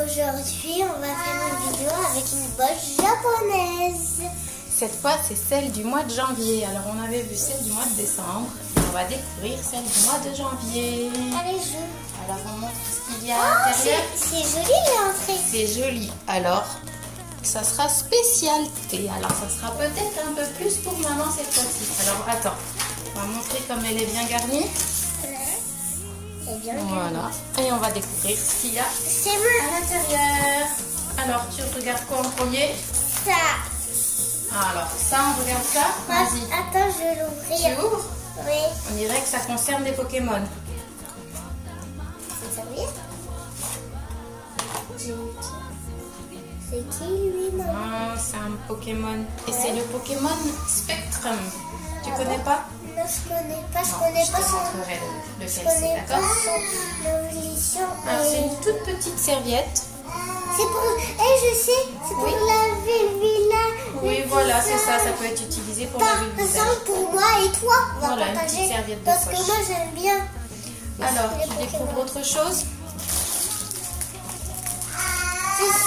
Aujourd'hui, on va faire une vidéo avec une bosse japonaise. Cette fois, c'est celle du mois de janvier. Alors, on avait vu celle du mois de décembre. On va découvrir celle du mois de janvier. Allez, joue. Alors, on montre ce qu'il y a à l'intérieur. C'est joli l'entrée. C'est joli. Alors, ça sera spécialité. Alors, ça sera peut-être un peu plus pour maman cette fois-ci. Alors, attends. On va montrer comme elle est bien garnie. C'est bien. Voilà. Et on va découvrir ce qu'il y a C'est moi. à l'intérieur. Alors, tu regardes quoi en premier? Ça. Alors, ça, on regarde ça. Vas-y. Attends, je vais Tu l'ouvrir. ouvres? Oui. On dirait que ça concerne des Pokémon. C'est ça, oui. C'est qui lui, maman? Ah, c'est un Pokémon. Et c'est le Pokémon Spectrum. Tu connais pas? Non, je connais pas. Je Non, connais je pas te son. montrerai lequel Je c'est, connais pas d'accord? son évolution. Alors, c'est une toute petite serviette. C'est pour. Je sais. C'est pour Oui. laver le village. Oui, voilà, c'est ça. Ça peut être utilisé pour laver le Par visage. exemple, pour moi et toi, on va Voilà, une partager. petite serviette de Parce poche. que moi, j'aime bien. Alors, les tu Pokémon. découvres autre chose?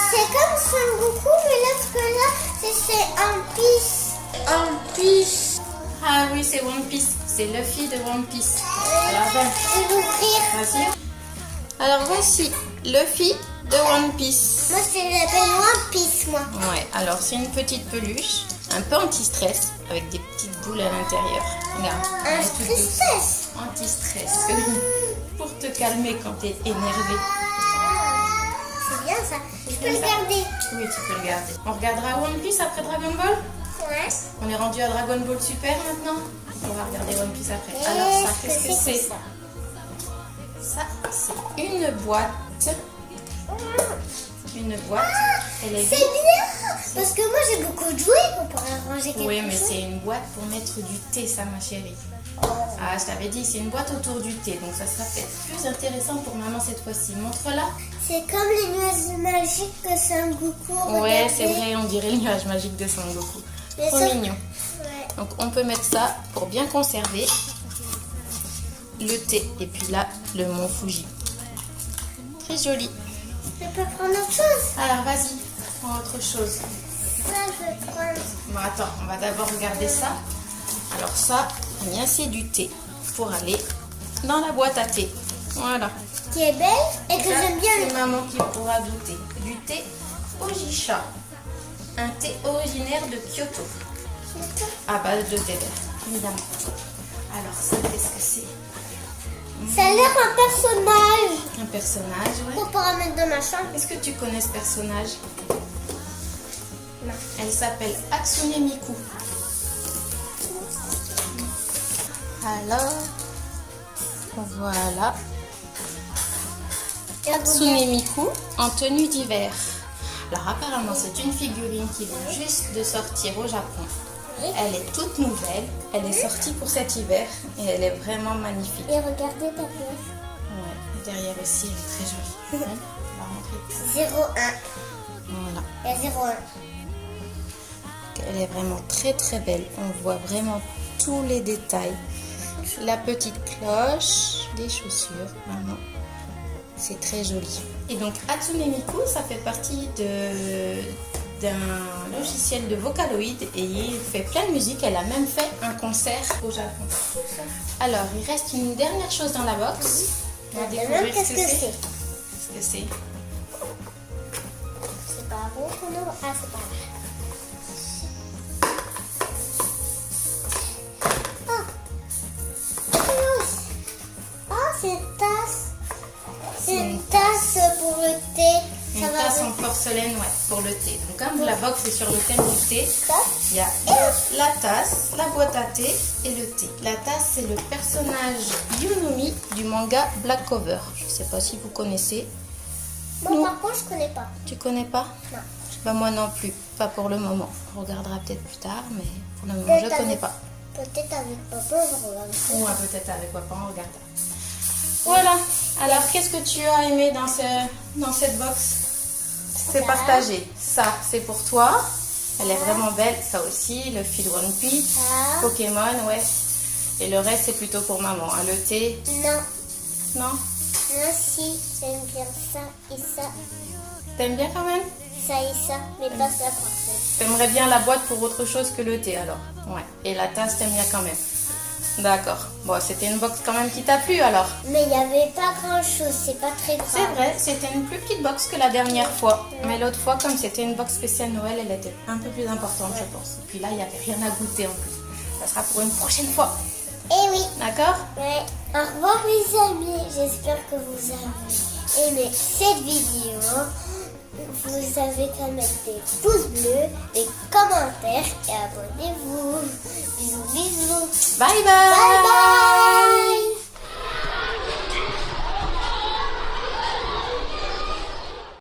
C'est comme Son Goku, mais là, parce que là, c'est un pisse. One Piece. Ah oui, c'est One Piece. C'est Luffy de One Piece. Alors, Je vais l'ouvrir. vas-y. Alors, voici Luffy de One Piece. Moi, je l'appelle One Piece, moi. Ouais, alors c'est une petite peluche, un peu anti-stress, avec des petites boules à l'intérieur. Regarde, elle Un est toute douce. stress. Anti-stress, pour te calmer quand t'es énervé. C'est bien ça. Je peux le garder. Oui, tu peux le garder. On regardera One Piece après Dragon Ball? Ouais. On est rendu à Dragon Ball Super maintenant? On va regarder One Piece après. Et Alors ça, qu'est-ce que c'est? ça? Ça, c'est une boîte. Une boîte. Elle est C'est vide. bien. Parce que moi, j'ai beaucoup de jouets. On pourrait ranger quelque Oui, mais chose. c'est une boîte pour mettre du thé, ça, ma chérie. Ah, je t'avais dit, c'est une boîte autour du thé, donc ça sera peut-être plus intéressant pour maman cette fois-ci. Montre-la. C'est comme les nuages magiques que Son Goku. Ouais, regardez. c'est vrai, on dirait le nuage magique de Son Goku. Mais Trop ça- mignon. Ouais. Donc, on peut mettre ça pour bien conserver le thé. Et puis là, le mont Fuji. Très joli. Je peux prendre autre chose. Alors, vas-y, prends autre chose. Ça, je vais prendre. Bon, attends, on va d'abord regarder ça. Alors ça, eh bien, c'est du thé pour aller dans la boîte à thé. Voilà. Qui est belle et que Ça, j'aime bien. c'est maman qui pourra goûter. Du thé Ojisha. Un thé originaire de Kyoto. À base de thé vert, évidemment. Alors ça, qu'est-ce que c'est? Ça a l'air un personnage. Un personnage, ouais. On pourra mettre dans ma chambre. Est-ce que tu connais ce personnage? Non. Elle s'appelle Hatsune Miku. Alors, voilà. Hatsune Miku en tenue d'hiver. Alors apparemment c'est une figurine qui vient juste de sortir au Japon. Oui. Elle est toute nouvelle, elle est sortie pour cet hiver et elle est vraiment magnifique. Et regardez ta pièce. Ouais, derrière aussi elle est très jolie. Hein, on va montrer. 01. Voilà. Il y a 01. Elle est vraiment très très belle. On voit vraiment tous les détails. La petite cloche, les chaussures, vraiment. C'est très joli. Et donc Hatsune Miku, ça fait partie d'un logiciel de Vocaloid et il fait plein de musique. Elle a même fait un concert au Japon. Alors, il reste une dernière chose dans la box. On va découvrir Qu'est-ce que c'est? Qu'est-ce que c'est? C'est pas rouge qu'on ouvre. Ah, c'est pas là. C'est une tasse. C'est une tasse pour le thé. Une Ça va tasse en avec porcelaine, ouais, pour le thé. Donc comme la box est sur le thème du thé, ça. il y a la tasse, la boîte à thé et le thé. La tasse, c'est le personnage Yunomi du manga Black Clover. Je ne sais pas si vous connaissez. Bon, Non. par contre, je connais pas. Tu connais pas? Non. Bah, moi non plus, pas pour le moment. On regardera peut-être plus tard, mais pour le moment, je ne connais pas. Peut-être avec papa, on va regarder. Ou peut-être avec papa, on regardera. Voilà. Alors, qu'est-ce que tu as aimé dans cette box? C'est partagé. Ça, c'est pour toi. Elle est vraiment belle. Ça aussi, le fil One Piece, Ah. Pokémon, ouais. Et le reste, c'est plutôt pour maman. Hein. Le thé, Non. non? Moi aussi, j'aime bien ça et ça. T'aimes bien quand même? Ça et ça, mais pas ça par contre. T'aimerais bien la boîte pour autre chose que le thé alors? Ouais. Et la tasse, t'aimes bien quand même? D'accord. Bon, c'était une box quand même qui t'a plu alors? Mais il n'y avait pas grand chose, c'est pas très grave. C'est vrai, c'était une plus petite box que la dernière fois. Mais l'autre fois, comme c'était une box spéciale Noël, elle était un peu plus importante, je pense. Et puis là, il n'y avait rien à goûter en plus. Ça sera pour une prochaine fois. Eh oui. D'accord? Ouais. Au revoir les amis, j'espère que vous avez aimé cette vidéo. Vous avez qu'à mettre des pouces bleus, des commentaires et abonnez-vous. Bisous, bisous. Bye bye! Bye bye!